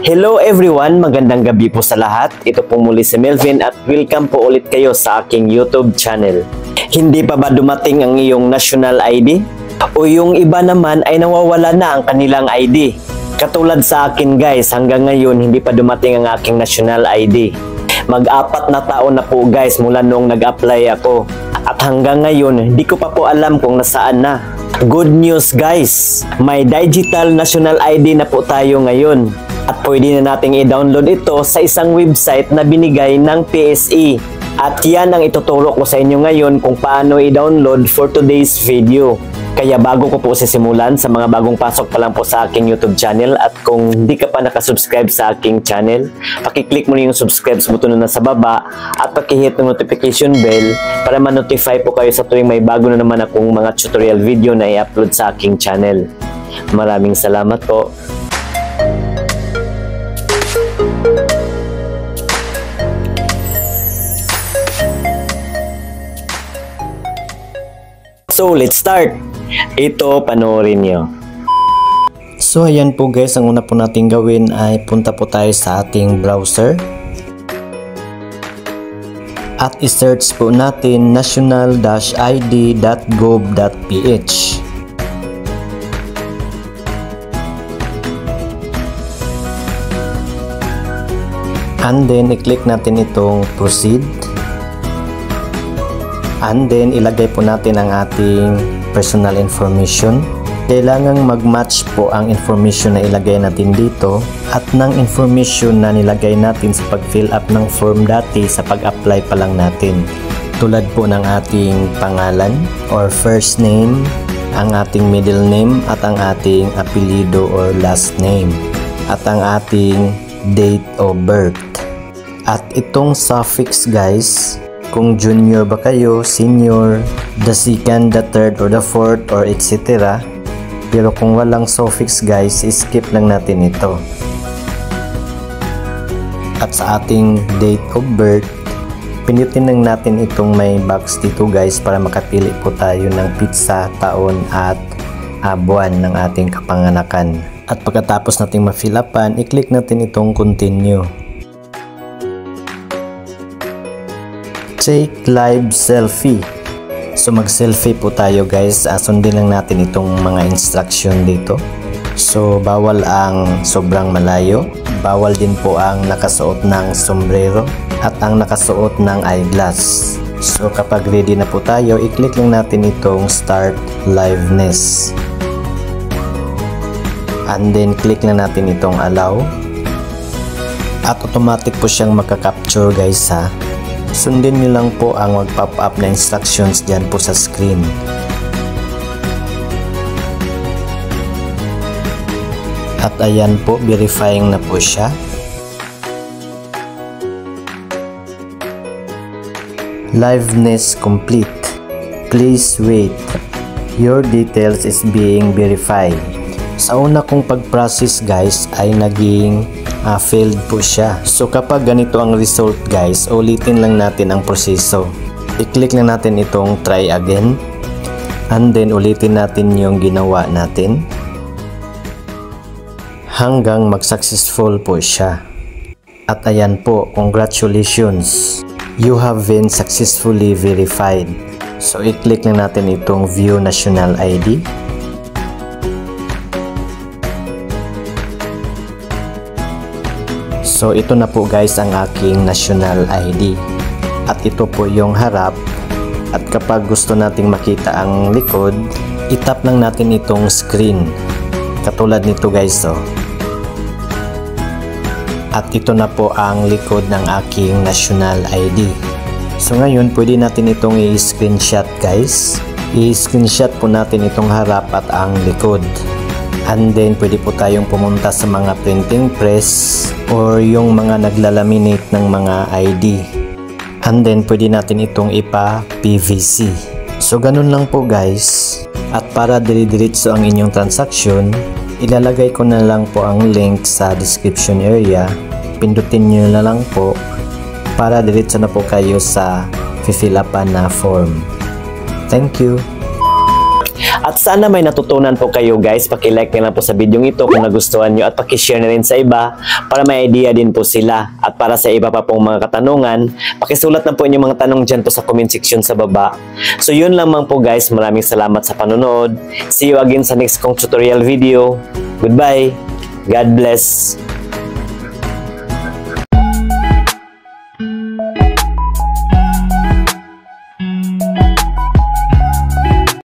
Hello everyone, magandang gabi po sa lahat. Ito po muli si Melvin at welcome po ulit kayo sa aking YouTube channel. Hindi pa ba dumating ang iyong national ID? O yung iba naman ay nawawala na ang kanilang ID? Katulad sa akin guys, hanggang ngayon hindi pa dumating ang aking national ID. Mag-4 na taon na po guys mula noong nag-apply ako. At hanggang ngayon, hindi ko pa po alam kung nasaan na. Good news guys, may digital national ID na po tayo ngayon. At pwede na nating i-download ito sa isang website na binigay ng PSE. At yan ang ituturo ko sa inyo ngayon kung paano i-download for today's video. Kaya bago ko po sisimulan, sa mga bagong pasok pa lang po sa aking YouTube channel at kung hindi ka pa nakasubscribe sa aking channel, pakiclick mo na yung subscribe button na nasa baba at pakihit ng notification bell para ma-notify po kayo sa tuwing may bago na naman akong mga tutorial video na i-upload sa aking channel. Maraming salamat po. So, let's start. Ito, panoorin nyo. So, ayan po guys, ang una po natin gawin ay punta po tayo sa ating browser. At i-search po natin national-id.gov.ph. And then, i-click natin itong proceed. And then, ilagay po natin ang ating personal information. Kailangang mag-match po ang information na ilagay natin dito at ng information na nilagay natin sa pag-fill up ng form dati sa pag-apply pa lang natin. Tulad po ng ating pangalan or first name, ang ating middle name at ang ating apelyido or last name at ang ating date of birth. At itong suffix guys, kung junior ba kayo, senior, the second, the third, or the fourth, or etc. Pero kung walang suffix guys, skip lang natin ito. At sa ating date of birth, pinutin lang natin itong may box dito guys para makapili po tayo ng pizza, taon at buwan ng ating kapanganakan. At pagkatapos nating ma-fill upan, i-click natin itong continue. Take live selfie. So mag-selfie po tayo guys. Sundin lang natin itong mga instruction dito. So bawal ang sobrang malayo. Bawal din po ang nakasuot ng sombrero at ang nakasuot ng eyeglass. So kapag ready na po tayo, i-click lang natin itong start liveness. And then click lang natin itong allow. At automatic po siyang magka-capture guys ha. Sundin nyo lang po ang mag-pop up na instructions dyan po sa screen. At ayan po, verifying na po siya. Liveness complete. Please wait. Your details is being verified. Sa una kong pag-process guys ay naging failed po siya. So kapag ganito ang result guys, ulitin lang natin ang proseso. I-click lang natin itong try again. And then ulitin natin yung ginawa natin. Hanggang mag-successful po siya. At ayan po, congratulations. You have been successfully verified. So i-click lang natin itong view national ID. So ito na po guys ang aking national ID. At ito po yung harap. At kapag gusto nating makita ang likod, itap lang natin itong screen. Katulad nito guys oh. At ito na po ang likod ng aking national ID. So ngayon pwede natin itong i-screenshot guys. I-screenshot po natin itong harap at ang likod. And then pwede po tayong pumunta sa mga printing press or yung mga naglalaminate ng mga ID. And then pwede natin itong ipa-PVC. So ganun lang po guys. At para dire-diretso ang inyong transaction, ilalagay ko na lang po ang link sa description area. Pindutin nyo na lang po para diretso na po kayo sa fill upan na form. Thank you. At sana may natutunan po kayo guys. Paki-like na lang po sa video ito kung nagustuhan nyo at paki-share na rin sa iba para may idea din po sila. At para sa iba pa pong mga katanungan, pakisulat na po inyong mga tanong dyan po sa comment section sa baba. So yun lamang po guys. Maraming salamat sa panonood. See you again sa next kong tutorial video. Goodbye. God bless.